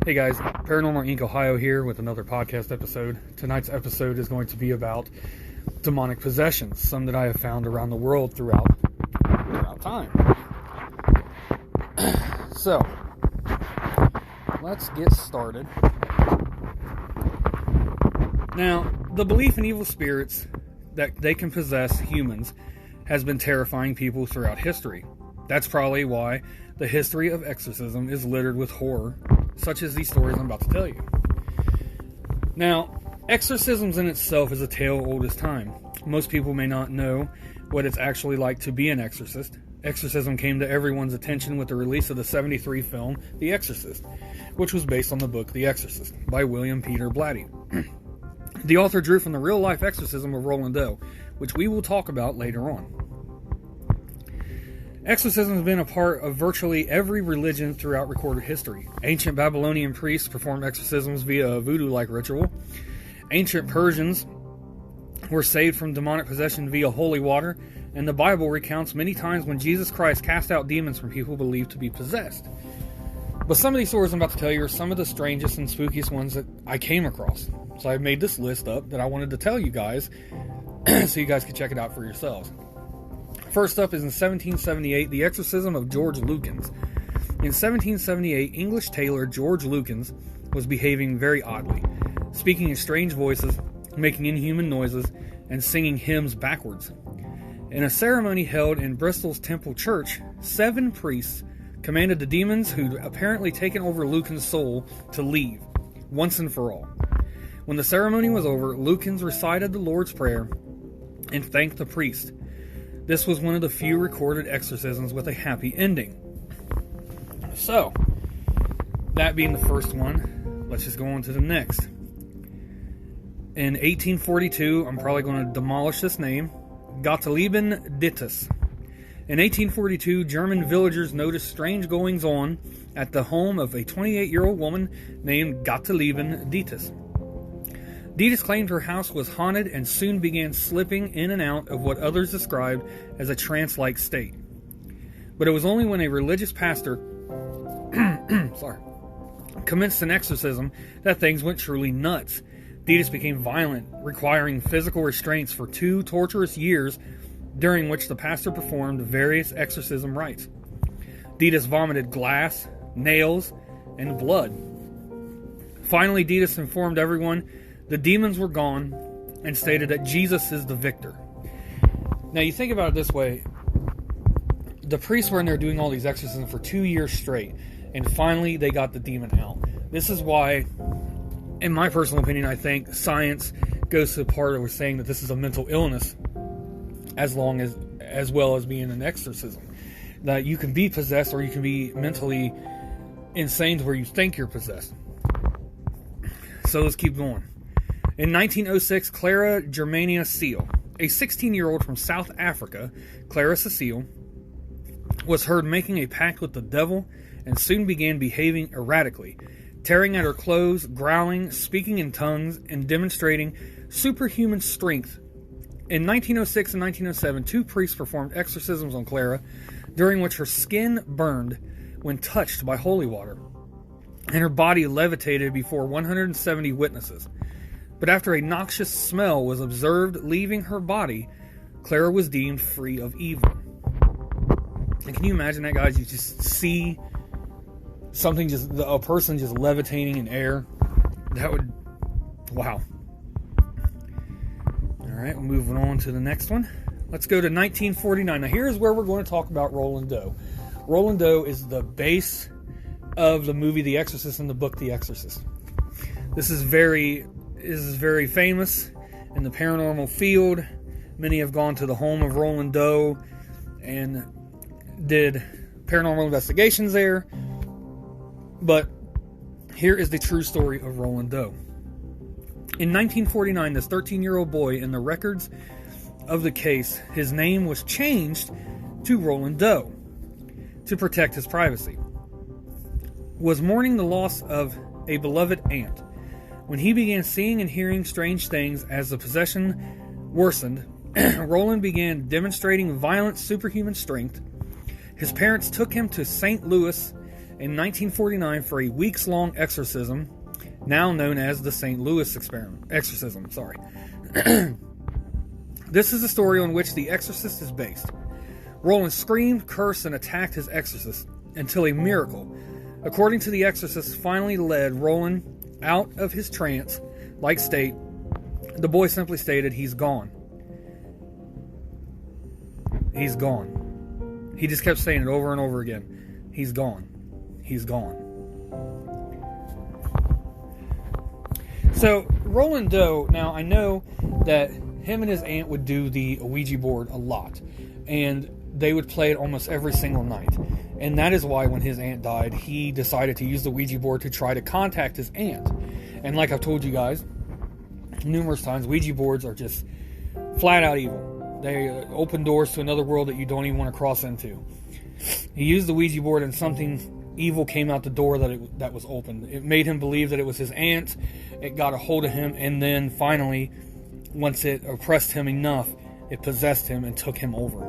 Hey guys, Paranormal Inc. Ohio here with another podcast episode. Tonight's episode is going to be about demonic possessions, some that I have found around the world throughout time. So, let's get started. Now, the belief in evil spirits that they can possess humans has been terrifying people throughout history. That's probably why the history of exorcism is littered with horror, such as these stories I'm about to tell you. Now, exorcisms in itself is a tale old as time. Most people may not know what it's actually like to be an exorcist. Exorcism came to everyone's attention with the release of the 1973 film The Exorcist, which was based on the book The Exorcist by William Peter Blatty. The author drew from the real-life exorcism of Roland Doe, which we will talk about later on. Exorcism has been a part of virtually every religion throughout recorded history. Ancient Babylonian priests performed exorcisms via a voodoo-like ritual. Ancient Persians were saved from demonic possession via holy water, and the Bible recounts many times when Jesus Christ cast out demons from people believed to be possessed. But some of these stories I'm about to tell you are some of the strangest and spookiest ones that I came across. So I made this list up that I wanted to tell you guys so you guys can check it out for yourselves. First up is in 1778, the exorcism of George Lukens. In 1778, English tailor George Lukens was behaving very oddly, speaking in strange voices, making inhuman noises, and singing hymns backwards. In a ceremony held in Bristol's Temple Church, 7 priests commanded the demons who'd apparently taken over Lukens' soul to leave, once and for all. When the ceremony was over, Lukens recited the Lord's Prayer and thanked the priest. This was one of the few recorded exorcisms with a happy ending. So, that being the first one, let's just go on to the next. In 1842, I'm probably going to demolish this name, Gottlieben Dittus. In 1842, German villagers noticed strange goings-on at the home of a 28-year-old woman named Gottlieben Dittus. Dittus claimed her house was haunted and soon began slipping in and out of what others described as a trance-like state. But it was only when a religious pastor commenced an exorcism that things went truly nuts. Dittus became violent, requiring physical restraints for 2 torturous years, during which the pastor performed various exorcism rites. Dittus vomited glass, nails, and blood. Finally, Dittus informed everyone the demons were gone and stated that Jesus is the victor. Now, you think about it this way. The priests were in there doing all these exorcisms for 2 years straight, and finally they got the demon out. This is why, in my personal opinion, I think science goes to the part of saying that this is a mental illness as well as being an exorcism. That you can be possessed or you can be mentally insane to where you think you're possessed. So let's keep going. In 1906, Clara Germania Seal, a 16-year-old from South Africa, Clara Cecile, was heard making a pact with the devil and soon began behaving erratically, tearing at her clothes, growling, speaking in tongues, and demonstrating superhuman strength. In 1906 and 1907, 2 priests performed exorcisms on Clara, during which her skin burned when touched by holy water, and her body levitated before 170 witnesses. But after a noxious smell was observed leaving her body, Clara was deemed free of evil. And can you imagine that, guys? You just see something, a person just levitating in air. That would, wow. Alright, moving on to the next one. Let's go to 1949. Now here's where we're going to talk about Roland Doe. Roland Doe is the base of the movie The Exorcist and the book The Exorcist. This is very famous in the paranormal field. Many have gone to the home of Roland Doe and did paranormal investigations there. But here is the true story of Roland Doe. In 1949, this 13-year-old boy, in the records of the case, his name was changed to Roland Doe to protect his privacy, was mourning the loss of a beloved aunt. When he began seeing and hearing strange things as the possession worsened, Roland began demonstrating violent superhuman strength. His parents took him to St. Louis in 1949 for a weeks-long exorcism, now known as the St. Louis exorcism. This is the story on which The Exorcist is based. Roland screamed, cursed, and attacked his exorcist until a miracle, according to The Exorcist, finally led Roland out of his trance-like state. The boy simply stated, "He's gone. He's gone." He just kept saying it over and over again. "He's gone. He's gone." So, Roland Doe, now I know that him and his aunt would do the Ouija board a lot. And they would play it almost every single night. And that is why when his aunt died, he decided to use the Ouija board to try to contact his aunt. And like I've told you guys numerous times, Ouija boards are just flat out evil. They open doors to another world that you don't even want to cross into. He used the Ouija board and something evil came out the door that was open. It made him believe that it was his aunt. It got a hold of him, and then finally, once it oppressed him enough, it possessed him and took him over,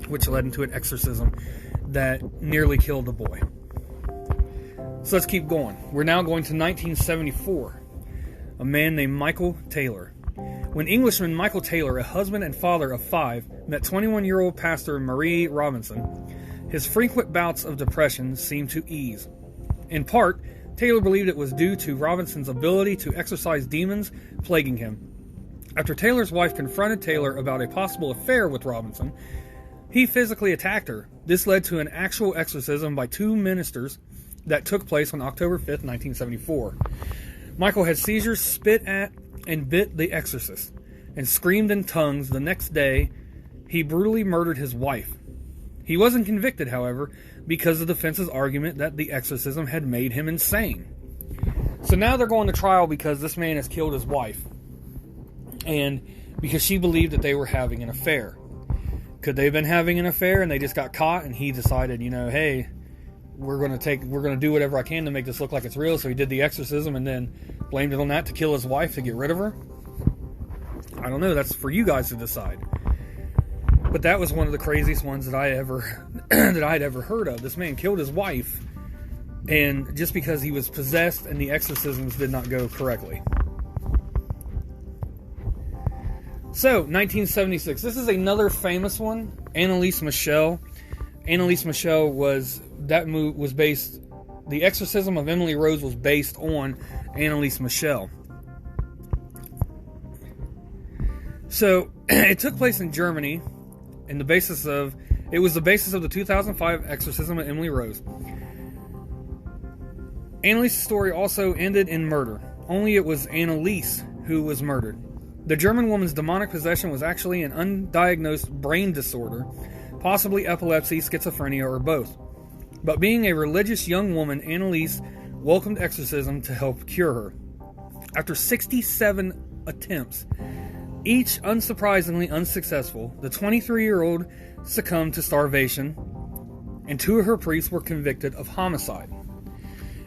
which led into an exorcism that nearly killed the boy. So let's keep going. We're now going to 1974. A man named Michael Taylor. When Englishman Michael Taylor, a husband and father of 5, met 21-year-old pastor Marie Robinson, his frequent bouts of depression seemed to ease. In part, Taylor believed it was due to Robinson's ability to exorcise demons plaguing him. After Taylor's wife confronted Taylor about a possible affair with Robinson, he physically attacked her. This led to an actual exorcism by 2 ministers that took place on October 5th, 1974. Michael had seizures, spit at, and bit the exorcist, and screamed in tongues. The next day, he brutally murdered his wife. He wasn't convicted, however, because of the defense's argument that the exorcism had made him insane. So now they're going to trial because this man has killed his wife, and because she believed that they were having an affair. Could they have been having an affair and they just got caught and he decided, hey, we're going to do whatever I can to make this look like it's real, so he did the exorcism and then blamed it on that to kill his wife to get rid of her? I don't know, that's for you guys to decide. But that was one of the craziest ones that I'd ever heard of. This man killed his wife, and just because he was possessed and the exorcisms did not go correctly. So, 1976. This is another famous one. Annalise Michel. Annalise Michel was based. The Exorcism of Emily Rose was based on Annalise Michel. So, it took place in Germany. And it was the basis of the 2005 Exorcism of Emily Rose. Annalise's story also ended in murder. Only it was Annalise who was murdered. The German woman's demonic possession was actually an undiagnosed brain disorder, possibly epilepsy, schizophrenia, or both. But being a religious young woman, Annalise welcomed exorcism to help cure her. After 67 attempts, each unsurprisingly unsuccessful, the 23-year-old succumbed to starvation, and 2 of her priests were convicted of homicide.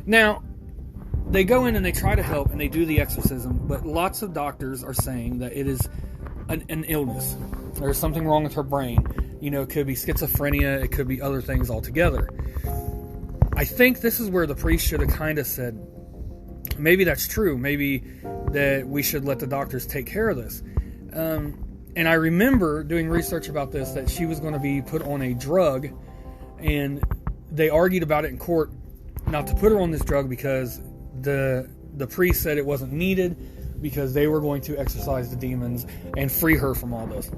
Now, they go in and they try to help and they do the exorcism, but lots of doctors are saying that it is an illness. There's something wrong with her brain. It could be schizophrenia, it could be other things altogether. I think this is where the priest should have kind of said, maybe that's true, maybe that we should let the doctors take care of this. And I remember doing research about this, that she was going to be put on a drug, and they argued about it in court not to put her on this drug because the priest said it wasn't needed because they were going to exorcise the demons and free her from all this.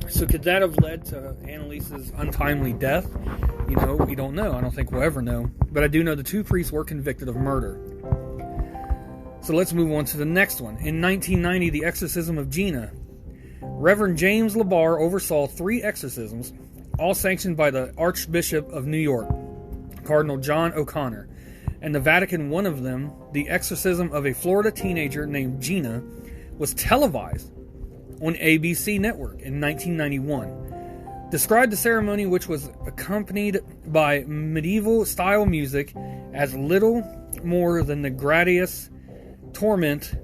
So could that have led to Annalise's untimely death? We don't know. I don't think we'll ever know. But I do know the 2 priests were convicted of murder. So let's move on to the next one. In 1990, the exorcism of Gina. Reverend James LaBarre oversaw 3 exorcisms, all sanctioned by the Archbishop of New York, Cardinal John O'Connor, and the Vatican. One of them, the exorcism of a Florida teenager named Gina, was televised on ABC Network in 1991. Described the ceremony, which was accompanied by medieval-style music, as little more than the gratuitous torment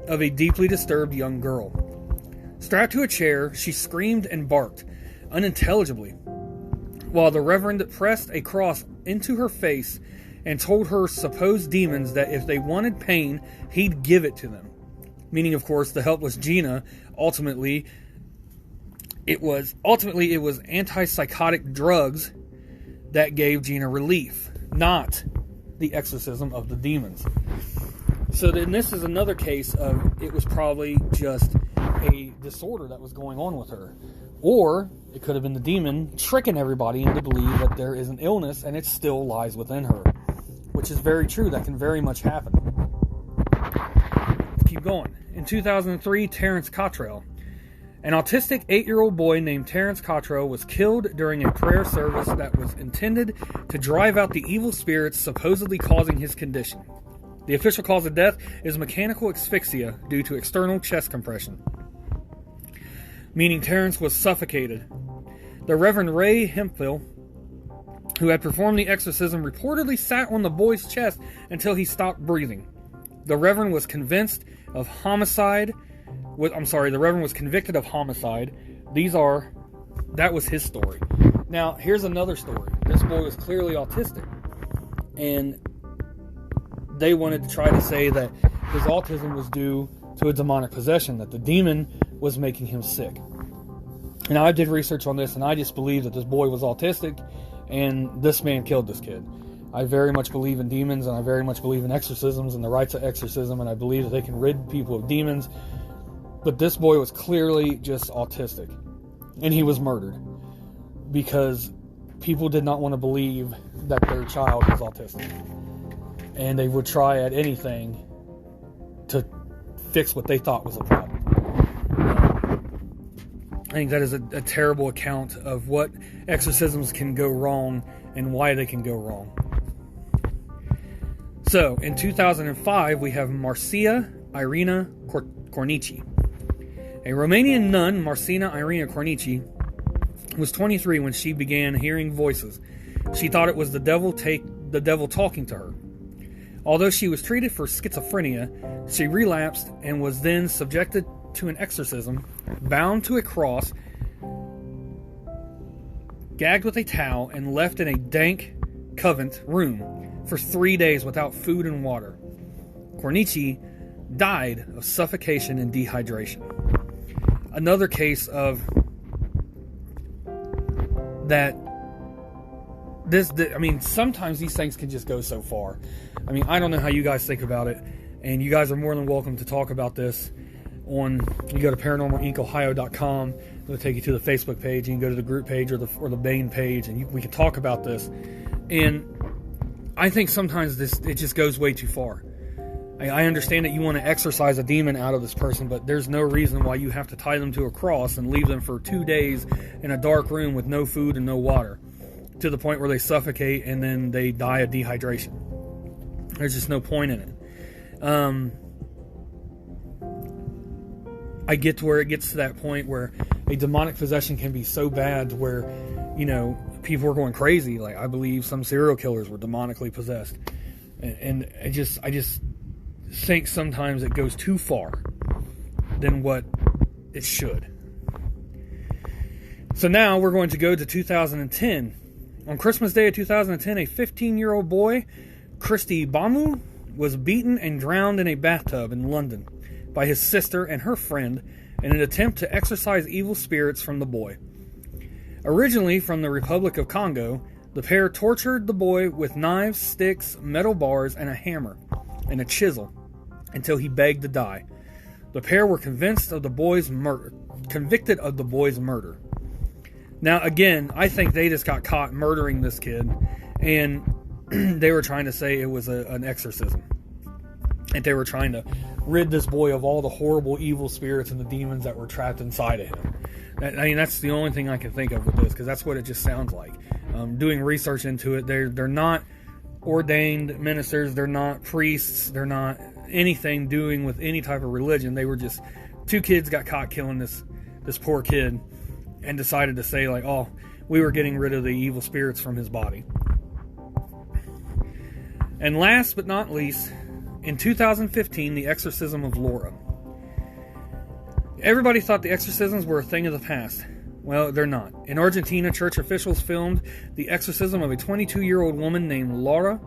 of a deeply disturbed young girl. Strapped to a chair, she screamed and barked unintelligibly, while the Reverend pressed a cross into her face and told her supposed demons that if they wanted pain, he'd give it to them. Meaning, of course, the helpless Gina, ultimately it was antipsychotic drugs that gave Gina relief, not the exorcism of the demons. So then this is another case of it was probably just a disorder that was going on with her. Or it could have been the demon tricking everybody into believe that there is an illness and it still lies within her. Which is very true. That can very much happen. Let's keep going. In 2003, Terrence Cottrell. An autistic 8-year-old boy named Terrence Cottrell was killed during a prayer service that was intended to drive out the evil spirits supposedly causing his condition. The official cause of death is mechanical asphyxia due to external chest compression, meaning Terrence was suffocated. The Reverend Ray Hemphill, who had performed the exorcism, reportedly sat on the boy's chest until he stopped breathing. The Reverend was convinced of homicide. The Reverend was convicted of homicide. That was his story. Now, here's another story. This boy was clearly autistic, and they wanted to try to say that his autism was due to a demonic possession, that the demon was making him sick. And I did research on this, and I just believe that this boy was autistic, and this man killed this kid. I very much believe in demons, and I very much believe in exorcisms and the rites of exorcism, and I believe that they can rid people of demons. But this boy was clearly just autistic, and he was murdered because people did not want to believe that their child was autistic, and they would try at anything to fix what they thought was a problem. I think that is a terrible account of what exorcisms can go wrong and why they can go wrong. So, in 2005, we have Marcia Irina Cornici. A Romanian nun, Marcina Irina Cornici, was 23 when she began hearing voices. She thought it was the devil talking to her. Although she was treated for schizophrenia, she relapsed and was then subjected to an exorcism, bound to a cross, gagged with a towel, and left in a dank convent room for 3 days without food and water. Cornici died of suffocation and dehydration. Another case of that. Sometimes these things can just go so far. I don't know how you guys think about it, and you guys are more than welcome to talk about this you go to paranormalincohio.com. It'll take you to the Facebook page. You can go to the group page or the main page, and we can talk about this. And I think sometimes it just goes way too far. I understand that you want to exorcise a demon out of this person, but there's no reason why you have to tie them to a cross and leave them for 2 days in a dark room with no food and no water, to the point where they suffocate and then they die of dehydration. There's just no point in it. I get to where it gets to that point where a demonic possession can be so bad where, people are going crazy. Like, I believe some serial killers were demonically possessed. And I just think sometimes it goes too far than what it should. So now we're going to go to 2010. On Christmas Day of 2010, a 15-year-old boy, Christy Bamu, was beaten and drowned in a bathtub in London by his sister and her friend in an attempt to exorcise evil spirits from the boy. Originally from the Republic of Congo, the pair tortured the boy with knives, sticks, metal bars, and a hammer and a chisel until he begged to die. The pair were convinced of the boy's murder, convicted of the boy's murder. Now, again, I think they just got caught murdering this kid, and they were trying to say it was an exorcism. And they were trying to rid this boy of all the horrible evil spirits and the demons that were trapped inside of him. That's the only thing I can think of with this, because that's what it just sounds like. Doing research into it, they're not ordained ministers, they're not priests, they're not anything doing with any type of religion. They were just, 2 kids got caught killing this poor kid, and decided to say, like, oh, we were getting rid of the evil spirits from his body. And last but not least, in 2015, the exorcism of Laura. Everybody thought the exorcisms were a thing of the past. Well, they're not. In Argentina, church officials filmed the exorcism of a 22-year-old woman named Laura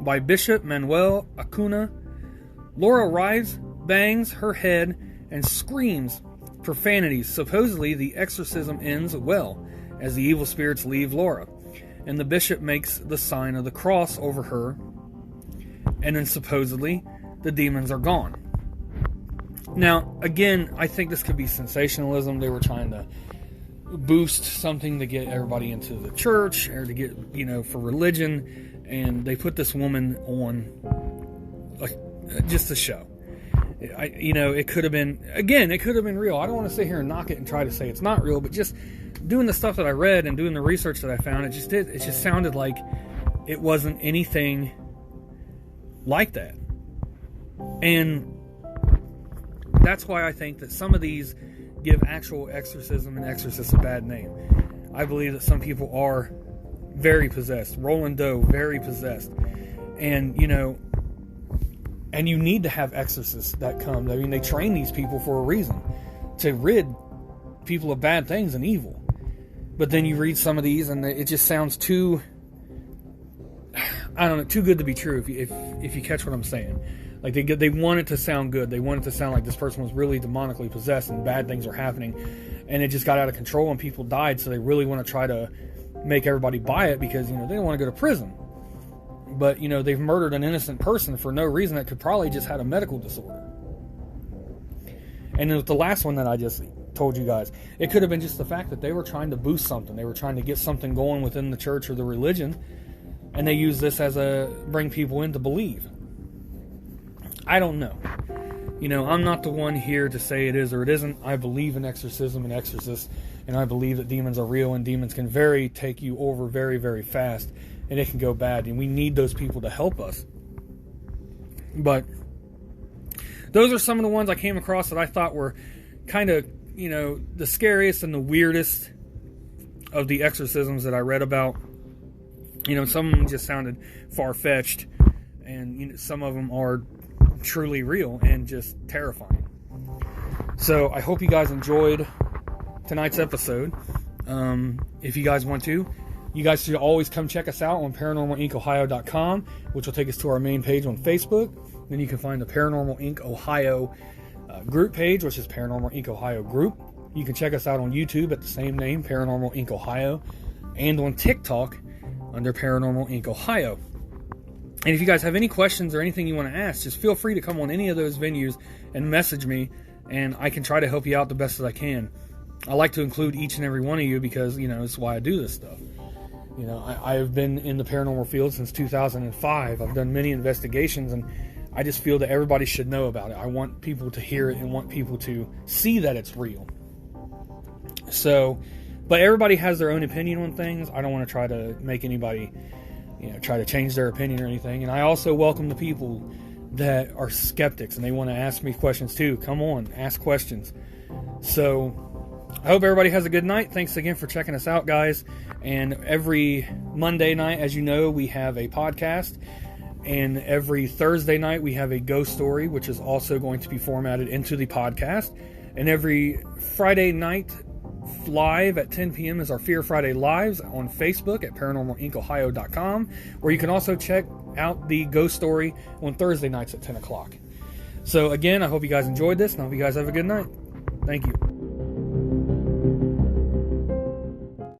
by Bishop Manuel Acuna. Laura writhes, bangs her head, and screams profanities. Supposedly, the exorcism ends well, as the evil spirits leave Laura, and the bishop makes the sign of the cross over her, and then supposedly the demons are gone. Now, again, I think this could be sensationalism. They were trying to boost something to get everybody into the church, or to get, for religion, and they put this woman on just a show. It could have been, again, it could have been real. I don't want to sit here and knock it and try to say it's not real, but just doing the stuff that I read and doing the research that I found, it just sounded like it wasn't anything like that. And that's why I think that some of these give actual exorcism and exorcist a bad name. I believe that some people are very possessed. Roland Doe, very possessed. And, and you need to have exorcists that come. I mean, they train these people for a reason, to rid people of bad things and evil. But then you read some of these and it just sounds too, too good to be true, if you catch what I'm saying. Like, they want it to sound good. They want it to sound like this person was really demonically possessed and bad things were happening. And it just got out of control and people died, so they really want to try to make everybody buy it because, they don't want to go to prison. But, they've murdered an innocent person for no reason that could probably just had a medical disorder. And with the last one that I just told you guys, it could have been just the fact that they were trying to boost something. They were trying to get something going within the church or the religion, and they use this as bring people in to believe. I don't know. I'm not the one here to say it is or it isn't. I believe in exorcism and exorcists, and I believe that demons are real, and demons can take you over very, very fast, and it can go bad, and we need those people to help us. But those are some of the ones I came across that I thought were kind of, the scariest and the weirdest of the exorcisms that I read about. Some of them just sounded far-fetched, and some of them are truly real and just terrifying. So I hope you guys enjoyed tonight's episode. If you guys want to, you guys should always come check us out on ParanormalIncOhio.com, which will take us to our main page on Facebook. Then you can find the Paranormal Inc. Ohio group page, which is Paranormal Inc. Ohio Group. You can check us out on YouTube at the same name, Paranormal Inc. Ohio, and on TikTok under Paranormal Inc. Ohio. And if you guys have any questions or anything you want to ask, just feel free to come on any of those venues and message me, and I can try to help you out the best that I can. I like to include each and every one of you because, it's why I do this stuff. I've been in the paranormal field since 2005. I've done many investigations, and I just feel that everybody should know about it. I want people to hear it and want people to see that it's real. So, but everybody has their own opinion on things. I don't want to try to make anybody try to change their opinion or anything. And I also welcome the people that are skeptics and they want to ask me questions too. Come on, ask questions. So I hope everybody has a good night. Thanks again for checking us out, guys. And every Monday night, as you know, we have a podcast. And every Thursday night, we have a ghost story, which is also going to be formatted into the podcast. And every Friday night, live at 10 p.m. is our Fear Friday Lives on Facebook at ParanormalIncOhio.com, where you can also check out the ghost story on Thursday nights at 10 o'clock. So again, I hope you guys enjoyed this, and I hope you guys have a good night. Thank you.